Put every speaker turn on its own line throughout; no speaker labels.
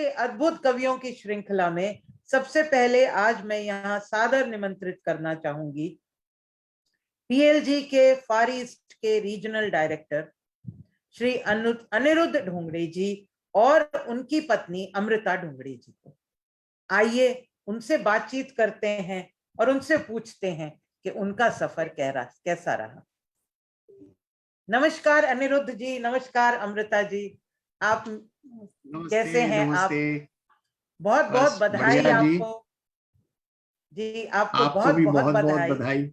अद्भुत कवियों की श्रृंखला में सबसे पहले आज मैं यहाँ सादर निमंत्रित करना चाहूंगी पीएलजी के फार ईस्ट के रीजनल डायरेक्टर श्री अनिरुद्ध ढोंगड़े जी और उनकी पत्नी अमृता ढोंगड़े जी को। आइए उनसे बातचीत करते हैं और उनसे पूछते हैं कि उनका सफर कैसा रहा। नमस्कार अनिरुद्ध जी, नमस्कार अमृता जी, आप कैसे हैं?
नमस्ते।
आप बहुत बहुत बधाई आपको जी, आपको
आपको भी
बहुत
बहुत बधाई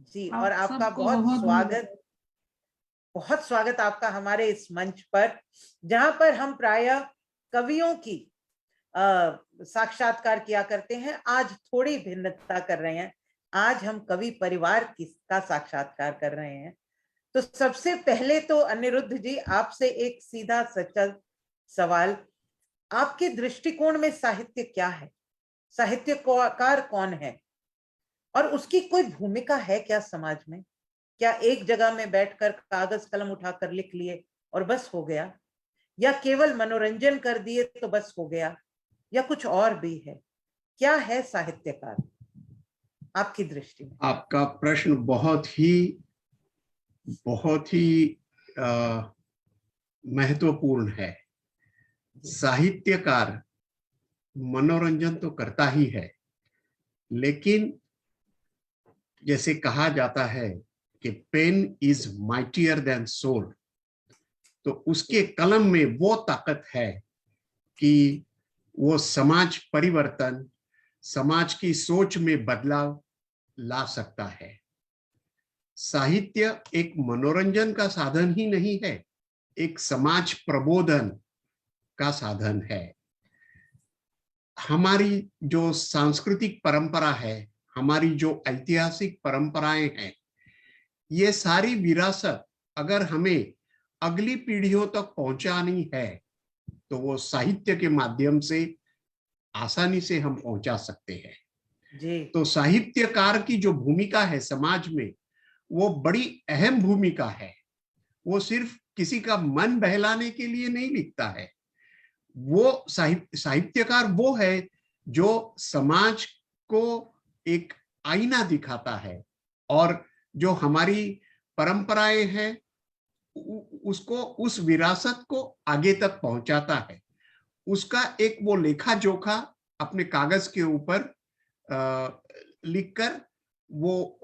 जी, और आपका बहुत स्वागत आपका हमारे इस मंच पर, जहां पर हम प्रायः कवियों की साक्षात्कार किया करते हैं। आज थोड़ी भिन्नता कर रहे हैं, आज हम कवि परिवार का साक्षात्कार कर रहे हैं। तो सबसे पहले तो अनिरुद्ध जी, आपसे एक सीधा सच्चा सवाल, आपके दृष्टिकोण में साहित्य क्या है? साहित्यकार कौन है और उसकी कोई भूमिका है क्या समाज में? क्या एक जगह में बैठकर कागज कलम उठाकर लिख लिए और बस हो गया, या केवल मनोरंजन कर दिए तो बस हो गया, या कुछ और भी है? क्या है साहित्यकार आपकी दृष्टि में?
आपका प्रश्न बहुत ही महत्वपूर्ण है। साहित्यकार मनोरंजन तो करता ही है, लेकिन जैसे कहा जाता है कि pen is mightier than soul, तो उसके कलम में वो ताकत है कि वो समाज परिवर्तन, समाज की सोच में बदलाव ला सकता है। साहित्य एक मनोरंजन का साधन ही नहीं है, एक समाज प्रबोधन का साधन है। हमारी जो सांस्कृतिक परंपरा है, हमारी जो ऐतिहासिक परंपराएं हैं, ये सारी विरासत अगर हमें अगली पीढ़ियों तक पहुंचानी है तो वो साहित्य के माध्यम से आसानी से हम पहुंचा सकते हैं
जी।
तो साहित्यकार की जो भूमिका है समाज में, वो बड़ी अहम भूमिका है। वो सिर्फ किसी का मन बहलाने के लिए नहीं लिखता है। वो साहित्यकार वो है जो समाज को एक आईना दिखाता है और जो हमारी परंपराएं हैं उसको, उस विरासत को आगे तक पहुंचाता है। उसका एक वो लेखा जोखा अपने कागज के ऊपर लिखकर वो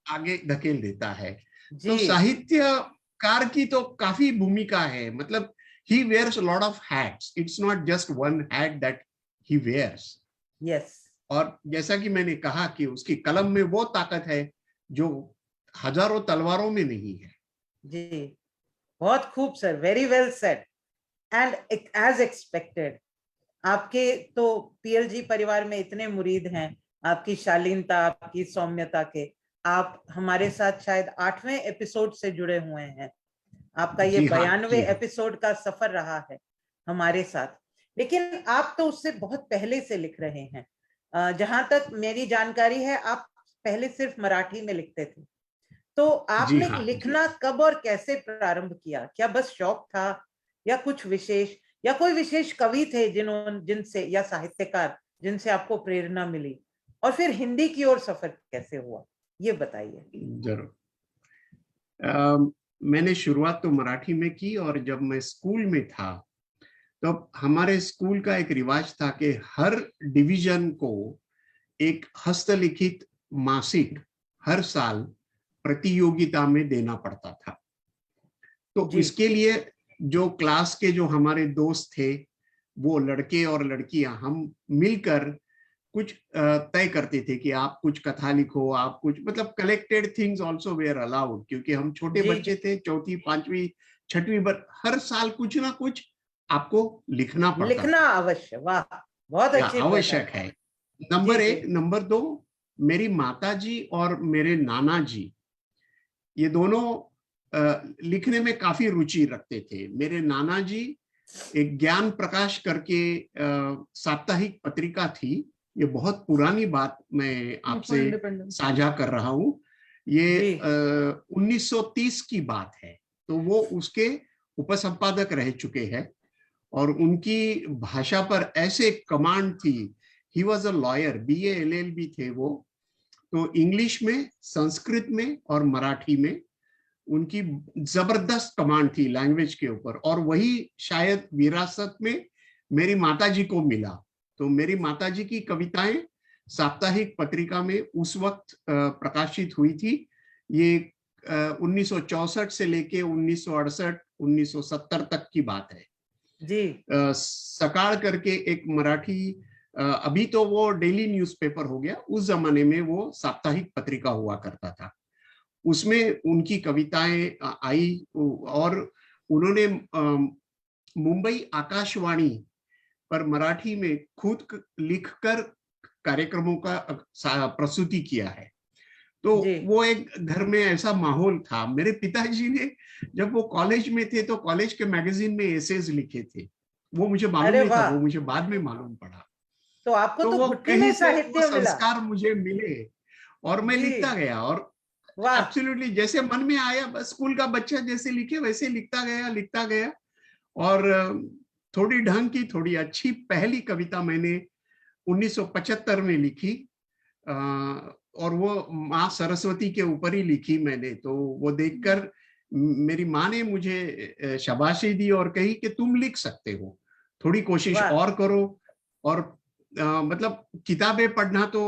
आगे धकेल देता है। तो साहित्यकार की तो काफी भूमिका है। मतलब he wears a lot of hats. It's not just one hat that he wears.
Yes.
और जैसा कि मैंने कहा कि उसकी कलम में वो ताकत है जो हजारों तलवारों में नहीं है।
जी, बहुत खूब sir, very well said and as expected. आपके तो पीएलजी परिवार में इतने मुरीद हैं, आपकी शालीनता, आपकी सौम्यता के, आप हमारे साथ शायद 8वें एपिसोड से जुड़े हुए हैं। आपका ये 92वें एपिसोड का सफर रहा है हमारे साथ, लेकिन आप तो उससे बहुत पहले से लिख रहे हैं। जहां तक मेरी जानकारी है, आप पहले सिर्फ मराठी में लिखते थे। तो आपने लिखना कब और कैसे प्रारंभ किया? क्या बस शौक था, या कुछ विशेष, या कोई विशेष कवि थे जिनसे, या साहित्यकार जिनसे आपको प्रेरणा मिली? और फिर हिंदी की ओर सफर कैसे हुआ, ये बताइए।
जरूर। मैंने शुरुआत तो मराठी में की, और जब मैं स्कूल में था तो हमारे स्कूल का एक रिवाज था कि हर डिवीजन को एक हस्तलिखित मासिक हर साल प्रतियोगिता में देना पड़ता था। तो इसके लिए जो क्लास के जो हमारे दोस्त थे, वो लड़के और लड़कियां, हम मिलकर कुछ तय करते थे कि आप कुछ कथा लिखो, आप कुछ, मतलब collected things also were allowed, क्योंकि हम छोटे बच्चे थे, 4वीं 5वीं 6वीं, पर हर साल कुछ ना कुछ आपको लिखना पड़ता,
लिखना अवश्य। वाह, बहुत अच्छी
आवश्यक है। नंबर 1। नंबर 2, मेरी माता जी और मेरे नाना जी, ये दोनों लिखने में काफी रुचि रखते थे। मेरे नाना जी एक ज्ञान प्रकाश करके साप्ताहिक पत्रिका थी, ये बहुत पुरानी बात मैं आपसे साझा कर रहा हूं, ये 1930 की बात है, तो वो उसके उपसंपादक रह चुके हैं। और उनकी भाषा पर ऐसे कमांड थी। He was a lawyer, BA LLB थे वो। तो इंग्लिश में, संस्कृत में और मराठी में उनकी जबरदस्त कमांड थी लैंग्वेज के ऊपर, और वही शायद विरासत में मेरी माताजी को मिला। तो मेरी माताजी की कविताएं साप्ताहिक पत्रिका में उस वक्त प्रकाशित हुई थी। ये 1964 से लेके 1968 1970 तक की बात है
जी।
सकाळ करके एक मराठी, अभी तो वो डेली न्यूज़पेपर हो गया, उस जमाने में वो साप्ताहिक पत्रिका हुआ करता था। उसमें उनकी कविताएं आई और उन्होंने मुंबई आकाशवाणी पर मराठी में खुद लिखकर कार्यक्रमों का प्रस्तुति किया है। तो वो एक घर में ऐसा माहौल था। मेरे पिताजी ने जब वो कॉलेज में थे तो कॉलेज के मैगजीन में एसेज लिखे थे, वो मुझे मालूम नहीं था, वो मुझे बाद में मालूम पड़ा।
तो आपको तो
वो
घुट्टी में साहित्य
वो संस्कार मुझे मिले और मैं लिखता गया, और एब्सोल्युटली जैसे मन में आया, बस स्कूल का बच्चा जैसे लिखे वैसे लिखता गया। और थोड़ी ढंग की, थोड़ी अच्छी पहली कविता मैंने 1975 में लिखी, और वो माँ सरस्वती के ऊपर ही लिखी मैंने। तो वो देखकर मेरी माँ ने मुझे शाबाशी दी और कही कि तुम लिख सकते हो, थोड़ी कोशिश और करो। और मतलब किताबें पढ़ना तो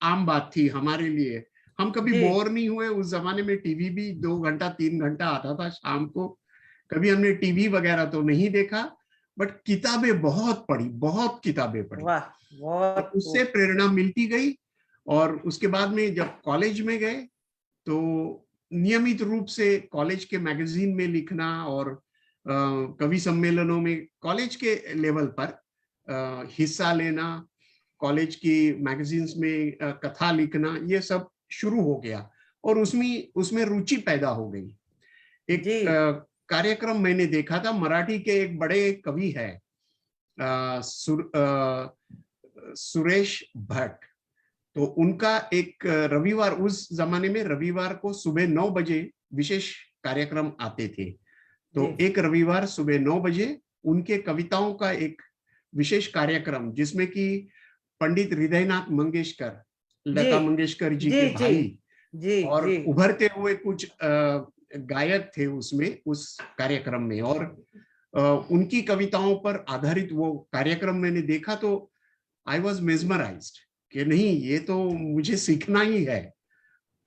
आम बात थी हमारे लिए, हम कभी बोर नहीं हुए। उस जमाने में टीवी भी 2 घंटा 3 घंटा आता था शाम को, कभी हमने टीवी वगैरह तो नहीं देखा, बट किताबें बहुत पढ़ी, बहुत किताबें पढ़ी। और उससे प्रेरणा मिलती गई। और उसके बाद में जब कॉलेज में गए तो नियमित रूप से कॉलेज के मैगजीन में लिखना और कवि सम्मेलनों में कॉलेज के लेवल पर हिस्सा लेना, कॉलेज की मैगजीन्स में कथा लिखना, ये सब शुरू हो गया और उसमें रुचि पैदा हो गई। एक कार्यक्रम मैंने देखा था, मराठी के एक बड़े कवि है सुरेश भट्ट। तो उनका एक रविवार, उस जमाने में रविवार को सुबह 9 बजे विशेष कार्यक्रम आते थे। तो एक रविवार सुबह 9 बजे उनके कविताओं का एक विशेष कार्यक्रम, जिसमें कि पंडित हृदयनाथ मंगेशकर, लता मंगेशकर जी के भाई, और उभरते हुए कुछ गायक थे उसमें, उस कार्यक्रम में। और उनकी कविताओं पर आधारित वो कार्यक्रम मैंने देखा तो आई वॉज मेस्मराइज्ड कि नहीं, ये तो मुझे सीखना ही है।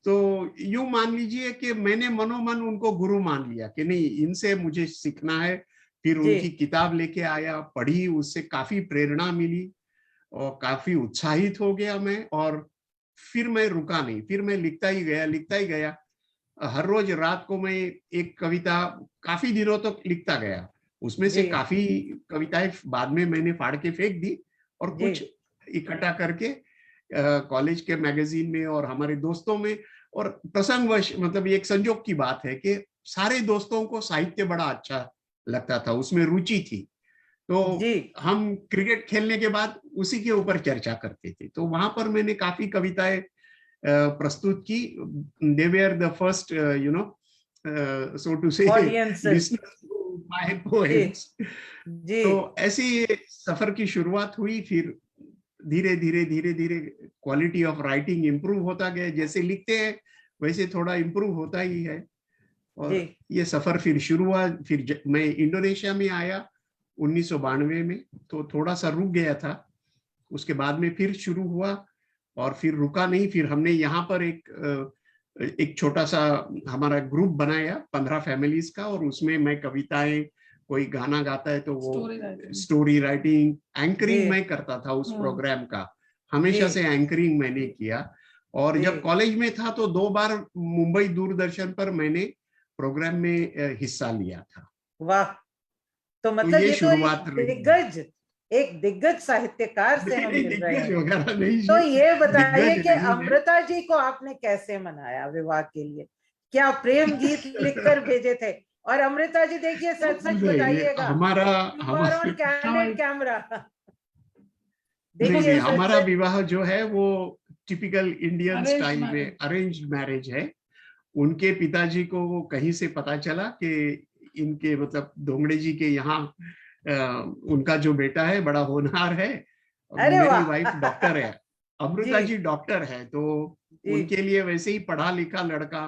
तो यूं मान लीजिए कि मैंने मनोमन उनको गुरु मान लिया कि नहीं, इनसे मुझे सीखना है। फिर उनकी किताब लेके आया, पढ़ी, उससे काफी प्रेरणा मिली और काफी उत्साहित हो गया मैं। और फिर मैं रुका नहीं, फिर मैं लिखता ही गया। हर रोज रात को मैं एक कविता काफी दिनों तक लिखता गया। उसमें से काफी कविताएं बाद में मैंने फाड़ के फेंक दी और कुछ इकट्ठा करके कॉलेज के मैगजीन में और हमारे दोस्तों में। और प्रसंगवश, मतलब ये एक संजोग की बात है कि सारे दोस्तों को साहित्य बड़ा अच्छा लगता था, उसमें रुचि थी। तो हम क्रिकेट खेलने के बाद उसी के ऊपर चर्चा करते थे। तो वहां पर मैंने काफी कविताएं प्रस्तुत की। They were the first so to say listeners to my poems. तो ऐसी सफर की शुरुआत हुई। फिर धीरे धीरे क्वालिटी ऑफ राइटिंग इंप्रूव होता गया। जैसे लिखते हैं वैसे थोड़ा इंप्रूव होता ही है। और ये सफर फिर शुरू हुआ। फिर मैं इंडोनेशिया में आया 1992 में, तो थोड़ा सा रुक गया था। उसके बाद में फिर शुरू हुआ और फिर रुका नहीं। फिर हमने यहाँ पर एक छोटा सा हमारा ग्रुप बनाया 15 फैमिलीज का, और उसमें मैं कविताएं, कोई गाना गाता है तो वो स्टोरी राइटिंग, एंकरिंग मैं करता था उस प्रोग्राम का। हमेशा से एंकरिंग मैंने किया। और जब कॉलेज में था तो 2 बार मुंबई दूरदर्शन पर मैंने प्रोग्राम में हिस्सा लिया था।
वाह! तो मतलब ये तो एक दिग्गज साहित्यकार से हम मिल रहे हैं। तो ये बताइए कि अमृता जी को आपने कैसे मनाया विवाह के लिए? क्या प्रेम गीत लिखकर भेजे थे? और अमृता जी देखिए, सच सच बताइएगा, हमारा कैमरा
देखिए, हमारा विवाह जो है वो टिपिकल इंडियन स्टाइल में अरेंज्ड मैरिज है। उनके पिताजी को कहीं से पता चला कि इनके, मतलब धोंगड़े जी के यहाँ उनका जो बेटा है बड़ा होनहार है,
अरे
मेरी
वाह।
वाइफ डॉक्टर है, अमृता
जी
जी डॉक्टर है, तो
जी
उनके लिए वैसे ही पढ़ा लिखा लड़का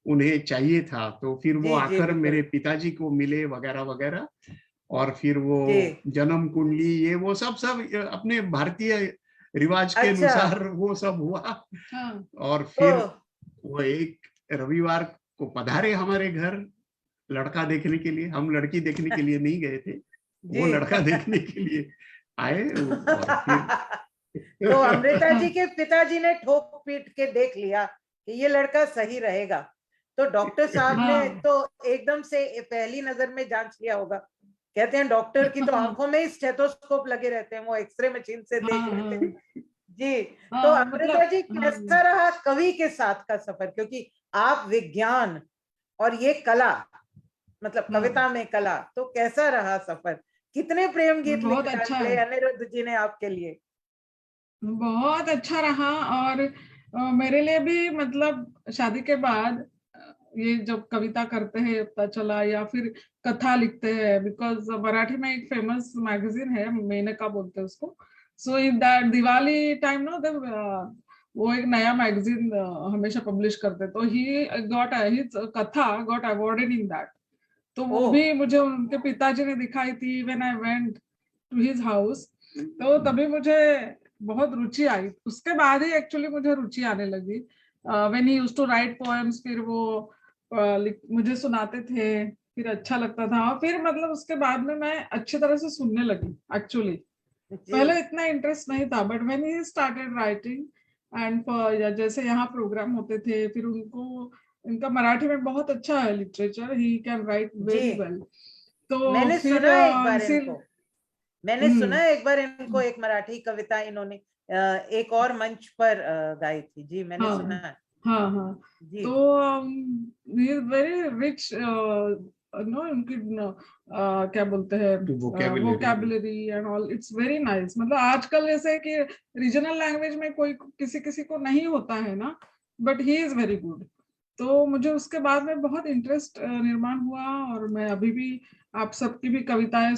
उन्हें चाहिए था, तो फिर वो
जी जी
आकर
बिल्कुल।
मेरे पिताजी को मिले वगैरह वगैरह, और फिर वो
जी
जन्म कुंडली ये वो सब सब अपने भारतीय रिवाज के
अच्छा।
अनुसार वो सब हुआ।
हाँ,
और
तो
फिर वो एक रविवार को पधारे हमारे घर लड़का देखने के लिए, हम लड़की देखने के लिए नहीं गए थे, वो
जी।
लड़का देखने के लिए आए, और फिर
तो अमृता जी
हाँ,
के पिताजी ने ठोक पीट के देख लिया कि ये लड़का सही रहेगा, तो डॉक्टर साहब ने
हाँ,
तो एकदम से पहली नजर में जांच लिया होगा। कहते हैं डॉक्टर की तो
हाँ,
आंखों में ही स्टेथोस्कोप लगे रहते हैं, वो एक्सरे मशीन से देख
हाँ,
लेते हैं।
हाँ,
जी। तो
हाँ,
अमृता
मतलब
जी
हाँ,
कैसा रहा कवि के साथ का सफर, क्योंकि आप विज्ञान और ये कला, मतलब
हाँ,
कविता में कला, तो कैसा रहा सफर? कितने प्रेम गीत लिख
बहुत अच्छा
डाले
है,
अनिरुद्ध जी ने आपके लिए?
बहुत अच्छा रहा। और मेरे लिए भी मतलब शादी के बाद ये जब कविता करते हैं पता चला, या फिर कथा लिखते हैं, बिकॉज मराठी में एक फेमस मैगजीन है, मेनका बोलते हैं उसको। So in that Diwali time no वो एक नया मैगजीन हमेशा पब्लिश करते, तो ही गॉट हिज कथा गॉट अवॉर्डेड इन दैट। तो वो
ओह।
भी मुझे उनके पिताजी ने दिखाई थी when I went to his house. तो तभी मुझे बहुत रुचि आई, उसके बाद ही एक्चुअली मुझे रुचि आने लगी। When he used to write poems, फिर वो मुझे सुनाते थे, फिर अच्छा लगता था, और फिर मतलब उसके बाद में मैं अच्छी तरह से सुनने लगी एक्चुअली।
जी
पहले इतना इंटरेस्ट नहीं था, but when he started writing and जैसे यहाँ प्रोग्राम होते थे, फिर उनको इनका मराठी में बहुत अच्छा है literature, he can write
ji.
Very well. तो
मैंने
फिर
सुना है एक बार
इसी
इनको, मैंने सुना
हम्म
है एक बार इनको, एक मराठी कविता इन्होंने एक और मंच पर गाई थी। जी मैंने
हाँ,
सुना है।
हाँ, हाँ।
जी
तो वेरी रिच नो उनकी क्या बोलते हैं,
vocabulary.
Vocabulary and all, it's very nice. मतलब आजकल जैसे कि रीजनल लैंग्वेज में कोई किसी किसी को नहीं होता है ना, but he is very good. तो मुझे उसके बाद में बहुत इंटरेस्ट निर्माण हुआ, और मैं अभी भी आप सबकी भी कविताएं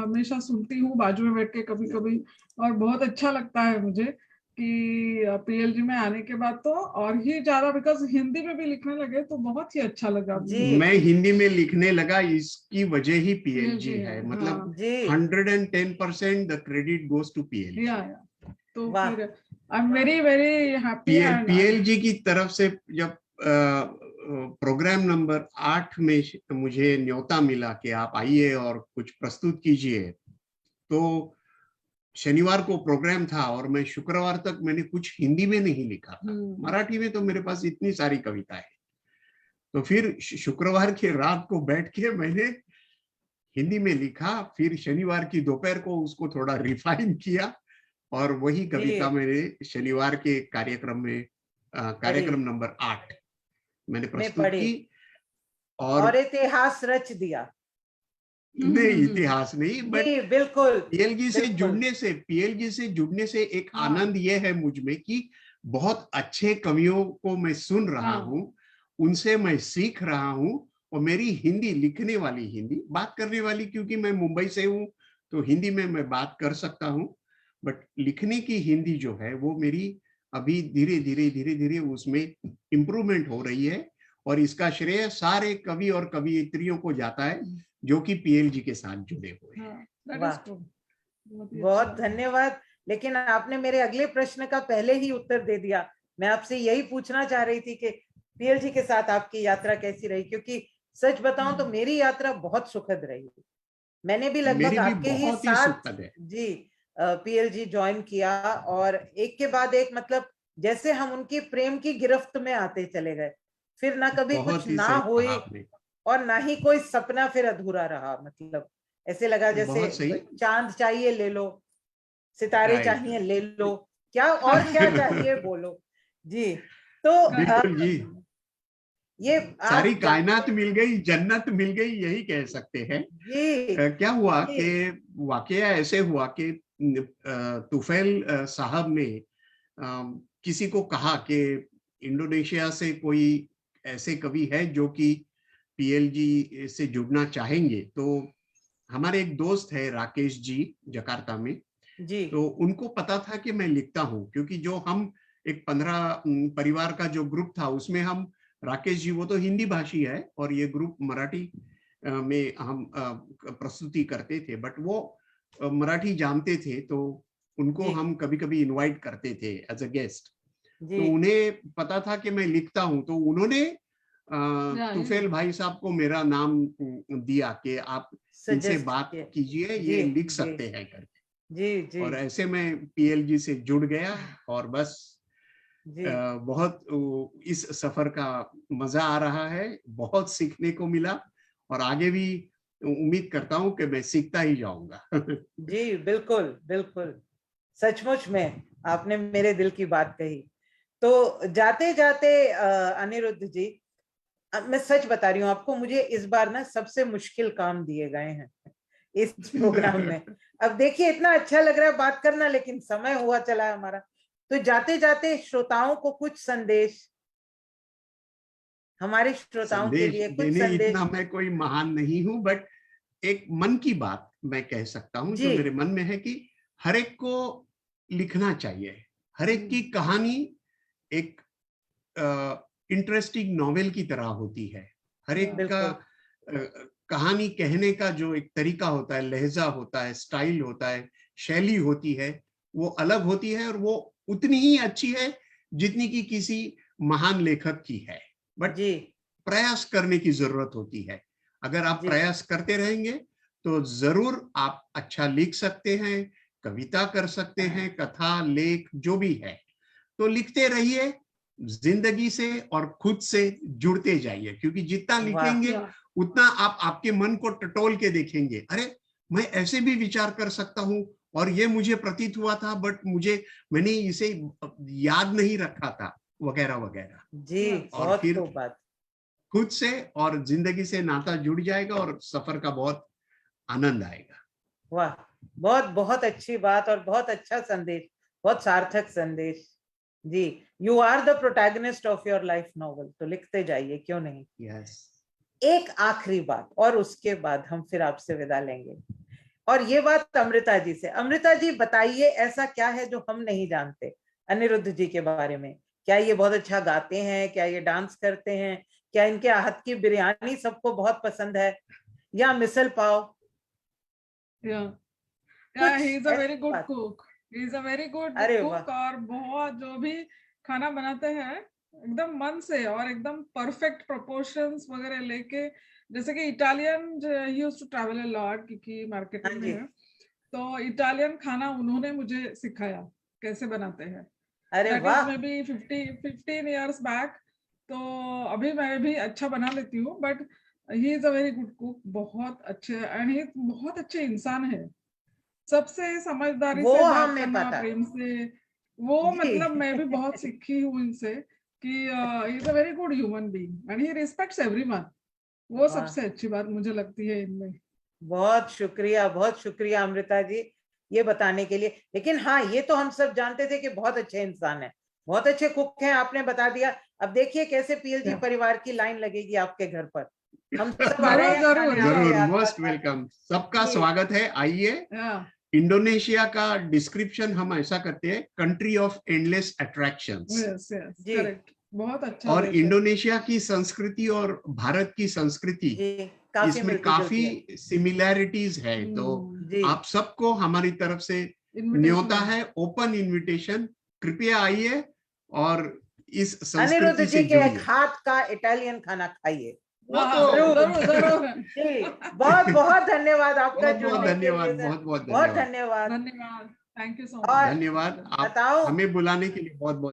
हमेशा सुनती हूँ बाजू में बैठ के कभी कभी, और बहुत अच्छा लगता है मुझे कि पीएलजी में आने के बाद तो और ही ज्यादा, बिकॉज हिंदी में भी लिखने लगे तो बहुत ही अच्छा लगा
जी
मुझे।
मैं हिंदी में लिखने लगा, इसकी वजह ही
पीएलजी
पीएलजी
है,
है, मतलब
हाँ।
जी
110% द क्रेडिट गोज टू
या,
पीएलजी।
तो
वाह।
फिर I am very very happy and
PLG की तरफ से जब प्रोग्राम नंबर 8 में मुझे न्योता मिला कि आप आइए और कुछ प्रस्तुत कीजिए, तो शनिवार को प्रोग्राम था और मैं शुक्रवार तक मैंने कुछ हिंदी में नहीं लिखा था, मराठी में तो मेरे पास इतनी सारी कविता है। तो फिर शुक्रवार की रात को बैठ के मैंने हिंदी में लिखा, फिर शनिवार की दोपहर को उसको थोड़ा रिफाइन किया, और वही कविता
जी
मैंने शनिवार के कार्यक्रम में
पढ़ी,
कार्यक्रम नंबर 8 मैंने
में
प्रस्तुत
पढ़ी
की।
और
और
इतिहास रच दिया।
नहीं, इतिहास नहीं, बट
जी बिल्कुल बिल्कुल।
पीएलजी से जुड़ने से एक
हाँ,
आनंद यह है मुझ में कि बहुत अच्छे कवियों को मैं सुन रहा
हाँ,
हूँ, उनसे मैं सीख रहा हूँ, और मेरी हिंदी लिखने वाली, हिंदी बात करने वाली, क्योंकि मैं मुंबई से हूँ तो हिंदी में मैं बात कर सकता हूँ, बट लिखने की हिंदी जो है वो मेरी अभी धीरे धीरे उसमें इम्प्रूवमेंट हो रही है, और इसका श्रेय सारे कवि और कवियत्रियों को जाता है जो कि पीएलजी के साथ जुड़े हुए हैं।
हाँ, दैट इज
वाह,
ट्रू। बहुत ही अच्छा
बहुत
लगा।
धन्यवाद। लेकिन आपने मेरे अगले प्रश्न का पहले ही उत्तर दे दिया। मैं आपसे यही पूछना चाह रही थी कि पीएलजी के साथ आपकी यात्रा कैसी रही, क्योंकि सच बताऊं तो मेरी यात्रा बहुत सुखद रही। मैंने भी लगभग
मेरी भी
आपके ही
बहुत ही
साथ
सुखद है।
जी पीएलजी ज्वाइन किया, और एक के बाद एक, मतलब जैसे हम उनकी प्रेम की गिरफ्त में आते चले गए। फिर ना कभी कुछ
बहुत ही
ना
सही कहा
हुई,
आपने।
और ना ही कोई सपना फिर अधूरा रहा। मतलब ऐसे लगा जैसे
बहुत सही।
चांद चाहिए ले लो, सितारे
राइट।
चाहिए ले लो, क्या और क्या चाहिए बोलो। जी। तो
बिल्कुल जी,
ये
सारी
आप
कायनात
जानते
मिल गई, जन्नत मिल गई, यही कह सकते हैं।
जी
क्या हुआ
जी
कि वाकया ऐसे हुआ कि तुफैल साहब ने किसी को कहा कि इंडोनेशिया से कोई ऐसे कवि है जो कि पीएलजी से जुड़ना चाहेंगे, तो हमारे एक दोस्त है राकेश जी जकार्ता में,
जी
तो उनको पता था कि मैं लिखता हूँ, क्योंकि जो हम एक 15 परिवार का जो ग्रुप था उसमें हम, राकेश जी वो तो हिंदी भाषी है और ये ग्रुप मराठी में हम प्रस्तुति करते थे, बट वो मराठी जानते थे, तो उनको
जी
हम कभी कभी इनवाइट करते थे एज अ गेस्ट।
जी
तो उन्हें पता था कि मैं लिखता हूँ, तो उन्होंने
Yeah,
तुफेल भाई साहब को मेरा नाम दिया कि आप इनसे
सजेस्ट
बात
किए।
कीजिए,
जी
ये लिख
जी
सकते हैं करके।
जी जी
और ऐसे में पीएलजी से जुड़ गया और बस
जी
बहुत इस सफर का मजा आ रहा है, बहुत सीखने को मिला और आगे भी उम्मीद करता हूं कि मैं सीखता ही जाऊंगा।
जी बिल्कुल बिल्कुल, सचमुच में आपने मेरे दिल की बात कही। तो जाते जाते अनिरुद्ध जी, अब मैं सच बता रही हूँ आपको, मुझे इस बार ना सबसे मुश्किल काम दिए गए हैं इस प्रोग्राम में। अब देखिए इतना अच्छा लग रहा है बात करना, लेकिन समय हुआ चला है हमारा। तो जाते जाते श्रोताओं को कुछ संदेश, हमारे श्रोताओं के
संदेश
लिए कुछ
देने
संदेश।
इतना मैं कोई महान नहीं हूं, बट एक मन की बात मैं कह सकता हूं जो
जी
मेरे मन में है कि हर एक को लिखना चाहिए। हर एक की कहानी एक इंटरेस्टिंग नॉवेल की तरह होती है। हर एक का
बिल्कुल
कहानी कहने का जो एक तरीका होता है, लहजा होता है, स्टाइल होता है, शैली होती है, वो अलग होती है और वो उतनी ही अच्छी है जितनी कि किसी महान लेखक की है। बट
जी
प्रयास करने की जरूरत होती है। अगर आप
जी
प्रयास करते रहेंगे तो जरूर आप अच्छा लिख सकते हैं, कविता कर सकते हैं, कथा लेख जो भी है। तो लिखते रहिए, जिंदगी से और खुद से जुड़ते जाइए, क्योंकि जितना
वाह
लिखेंगे उतना आप आपके मन को टटोल के देखेंगे, अरे मैं ऐसे भी विचार कर सकता हूं और ये मुझे प्रतीत हुआ था, बट मैंने इसे याद नहीं रखा था, वगैरह वगैरह।
जी
और
बहुत
फिर
खूब बात।
खुद से और जिंदगी से नाता जुड़ जाएगा और सफर का बहुत आनंद आएगा।
वाह, बहुत बहुत अच्छी बात और बहुत अच्छा संदेश, बहुत सार्थक संदेश। जी, you are the protagonist of your life novel, तो लिखते जाइए, क्यों नहीं।
यस।
एक आखिरी बात और उसके बाद हम फिर आपसे विदा लेंगे, और ये बात अमृता जी से। अमृता जी बताइए, ऐसा क्या है जो हम नहीं जानते अनिरुद्ध जी के बारे में? क्या ये बहुत अच्छा गाते हैं? क्या ये डांस करते हैं? क्या इनके हाथ की बिरयानी सबको बहुत पसंद है, या मिसल पाव?
Yeah,
कुछ
he is a very
ऐसी
good
बात।
cook. He is a very good
अरे वाह,
cook और बहुत जो भी खाना बनाते हैं एकदम मन से और एकदम परफेक्ट प्रोपोर्शंस वगैरह लेके, जैसे कि Italian, he used to travel a lot क्योंकि
हाँ
मार्केटिंग में
जी,
है, तो इटालियन खाना उन्होंने मुझे सिखाया कैसे बनाते हैं।
अरे
दैट इज
वाह,
मे बी 15 years बैक। तो अभी मैं भी अच्छा बना लेती हूँ, but he is a very good cook, बहुत अच्छे, एंड ही बहुत अच्छे इंसान है, सबसे समझदारी
वो
से बात
हमें
करना,
पता।
प्रेम से। वो मतलब
जी
मैं भी बहुत सीखी हूँ इनसे कि he is a very good human being and he respects everyone. वो
वाह,
सबसे अच्छी बात मुझे लगती है इनमें।
बहुत शुक्रिया अमृता जी ये बताने के लिए। लेकिन हाँ, ये तो हम सब जानते थे कि बहुत अच्छे इंसान है, बहुत अच्छे कुक हैं, आपने बता दिया। अब देखिए कैसे पीएलजी परिवार की लाइन लगेगी आपके घर पर। हम सब आ रहे
जरूर
हैं
जरूर
खाने
जरूर।
आपके
जरूर,
हाथ
मोस्ट
का।
वेलकम, सबका
जी
स्वागत है, आइए।
Yeah,
इंडोनेशिया का डिस्क्रिप्शन हम ऐसा करते हैं, country of endless attractions.
yes, yes,
जी
करेक्ट, बहुत अच्छा
और
देश है।
इंडोनेशिया की संस्कृति और भारत की संस्कृति,
जी, काफी
इसमें
मिलती जुलती है।
काफी सिमिलैरिटीज है। तो
जी
आप सबको हमारी तरफ से
इनविटेशन
न्योता
है।
है, ओपन इनविटेशन, कृपया आइए और इस
अनिरुद्ध
संस्कृति
जी
से
के एक
जुड़िए।
हाथ का इटालियन खाना खाइए।
वो
हाँ,
तो
जरूर
जरूर जरूर।
जी, बहुत बहुत धन्यवाद आपका
बहुत बहुत
जुड़ने के
धन्यवाद,
लिए सर,
बहुत बहुत
बहुत
धन्यवाद।
धन्यवाद।
धन्यवाद, थैंक यू सो
और
मच।
धन्यवाद, आप
बताओ,
हमें बुलाने के लिए बहुत बहुत